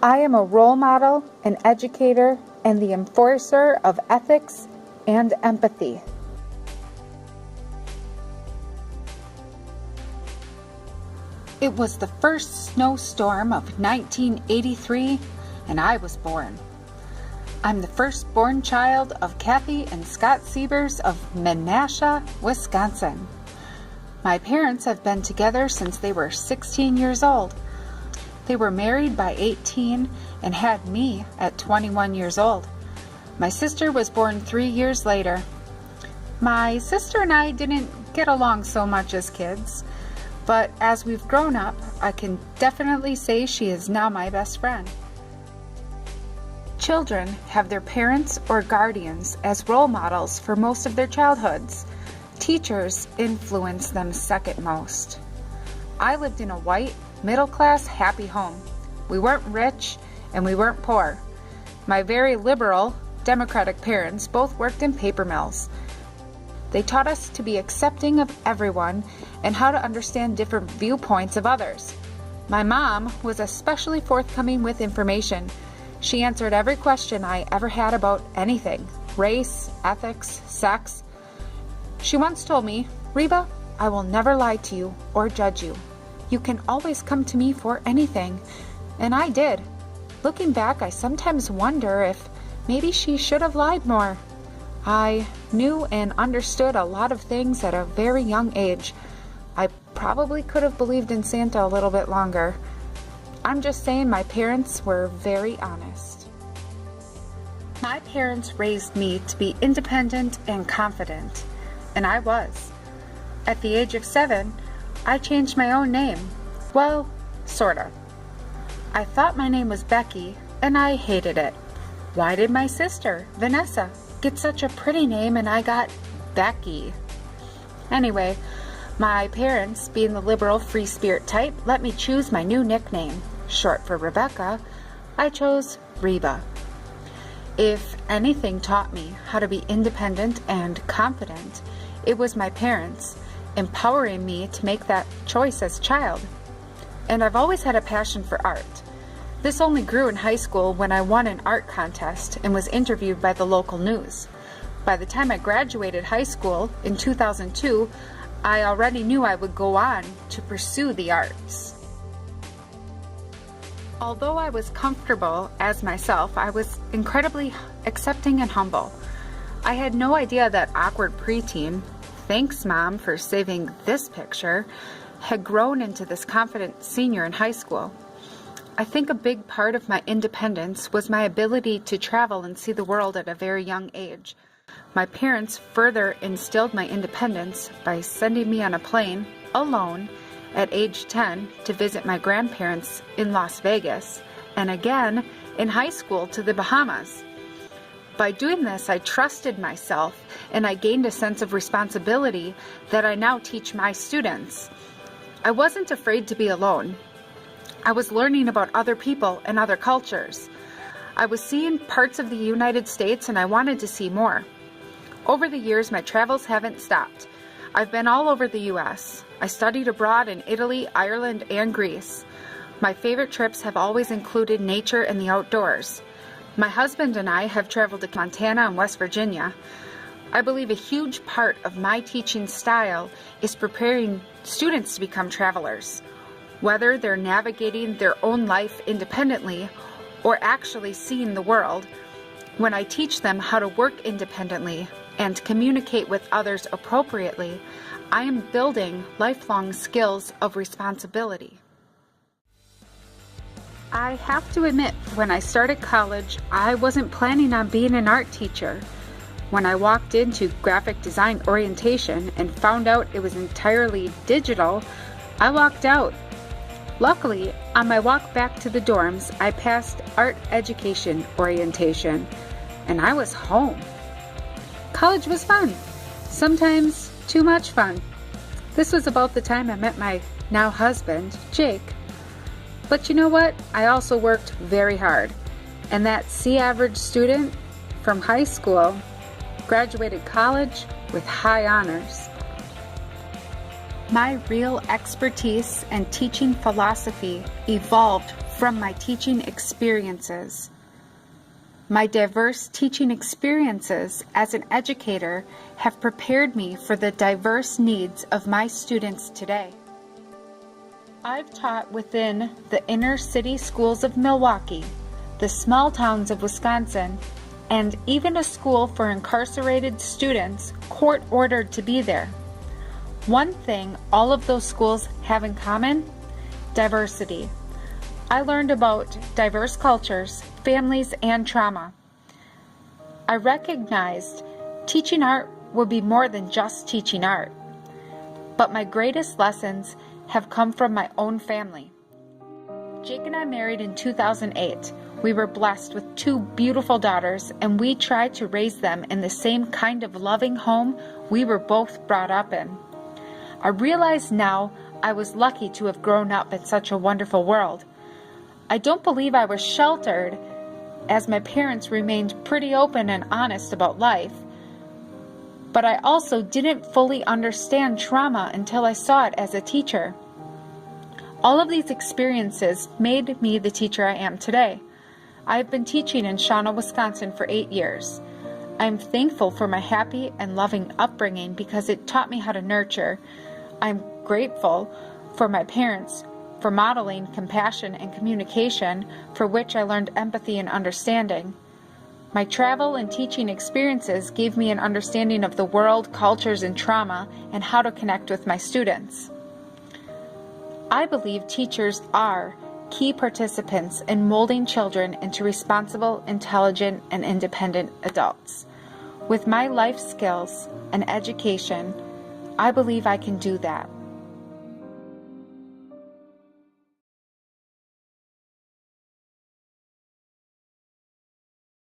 I am a role model, an educator, and the enforcer of ethics and empathy. It was the first snowstorm of 1983, and I was born. I'm the firstborn child of Kathy and Scott Siebers of Menasha, Wisconsin. My parents have been together since they were 16 years old. They were married by 18 and had me at 21 years old. My sister was born 3 years later. My sister and I didn't get along so much as kids, but as we've grown up, I can definitely say she is now my best friend. Children have their parents or guardians as role models for most of their childhoods. Teachers influence them second most. I lived in a white, middle-class, happy home. We weren't rich and we weren't poor. My very liberal, democratic parents both worked in paper mills. They taught us to be accepting of everyone and how to understand different viewpoints of others. My mom was especially forthcoming with information. She answered every question I ever had about anything: race, ethics, sex. She once told me, "Reba, I will never lie to you or judge you. You can always come to me for anything." And I did. Looking back, I sometimes wonder if maybe she should have lied more. I knew and understood a lot of things at a very young age. I probably could have believed in Santa a little bit longer. I'm just saying my parents were very honest. My parents raised me to be independent and confident, and I was. At the age of 7, I changed my own name. Well, sorta. I thought my name was Becky, and I hated it. Why did my sister, Vanessa, get such a pretty name and I got Becky? Anyway, my parents, being the liberal free spirit type, let me choose my new nickname. Short for Rebecca, I chose Reba. If anything taught me how to be independent and confident, it was my parents, empowering me to make that choice as a child. And I've always had a passion for art. This only grew in high school when I won an art contest and was interviewed by the local news. By the time I graduated high school in 2002, I already knew I would go on to pursue the arts. Although I was comfortable as myself, I was incredibly accepting and humble. I had no idea that awkward preteen, thanks Mom for saving this picture, had grown into this confident senior in high school. I think a big part of my independence was my ability to travel and see the world at a very young age. My parents further instilled my independence by sending me on a plane, alone, at age 10 to visit my grandparents in Las Vegas, and again in high school to the Bahamas. By doing this, I trusted myself and I gained a sense of responsibility that I now teach my students. I wasn't afraid to be alone. I was learning about other people and other cultures. I was seeing parts of the United States and I wanted to see more. Over the years, my travels haven't stopped. I've been all over the U.S. I studied abroad in Italy, Ireland, and Greece. My favorite trips have always included nature and the outdoors. My husband and I have traveled to Montana and West Virginia. I believe a huge part of my teaching style is preparing students to become travelers, whether they're navigating their own life independently or actually seeing the world. When I teach them how to work independently and communicate with others appropriately, I am building lifelong skills of responsibility. I have to admit, when I started college, I wasn't planning on being an art teacher. When I walked into graphic design orientation and found out it was entirely digital, I walked out. Luckily, on my walk back to the dorms, I passed art education orientation, and I was home. College was fun, sometimes too much fun. This was about the time I met my now husband, Jake. But you know what? I also worked very hard, and that C-average student from high school graduated college with high honors. My real expertise and teaching philosophy evolved from my teaching experiences. My diverse teaching experiences as an educator have prepared me for the diverse needs of my students today. I've taught within the inner city schools of Milwaukee, the small towns of Wisconsin, and even a school for incarcerated students court-ordered to be there. One thing all of those schools have in common: diversity. I learned about diverse cultures, families, and trauma. I recognized teaching art would be more than just teaching art. But my greatest lessons have come from my own family. Jake and I married in 2008. We were blessed with 2 beautiful daughters, and we tried to raise them in the same kind of loving home we were both brought up in. I realize now I was lucky to have grown up in such a wonderful world. I don't believe I was sheltered, as my parents remained pretty open and honest about life. But I also didn't fully understand trauma until I saw it as a teacher. All of these experiences made me the teacher I am today. I have been teaching in Shawano, Wisconsin for 8 years. I am thankful for my happy and loving upbringing because it taught me how to nurture. I'm grateful for my parents for modeling compassion and communication, for which I learned empathy and understanding. My travel and teaching experiences gave me an understanding of the world, cultures, and trauma, and how to connect with my students. I believe teachers are key participants in molding children into responsible, intelligent, and independent adults. With my life skills and education, I believe I can do that.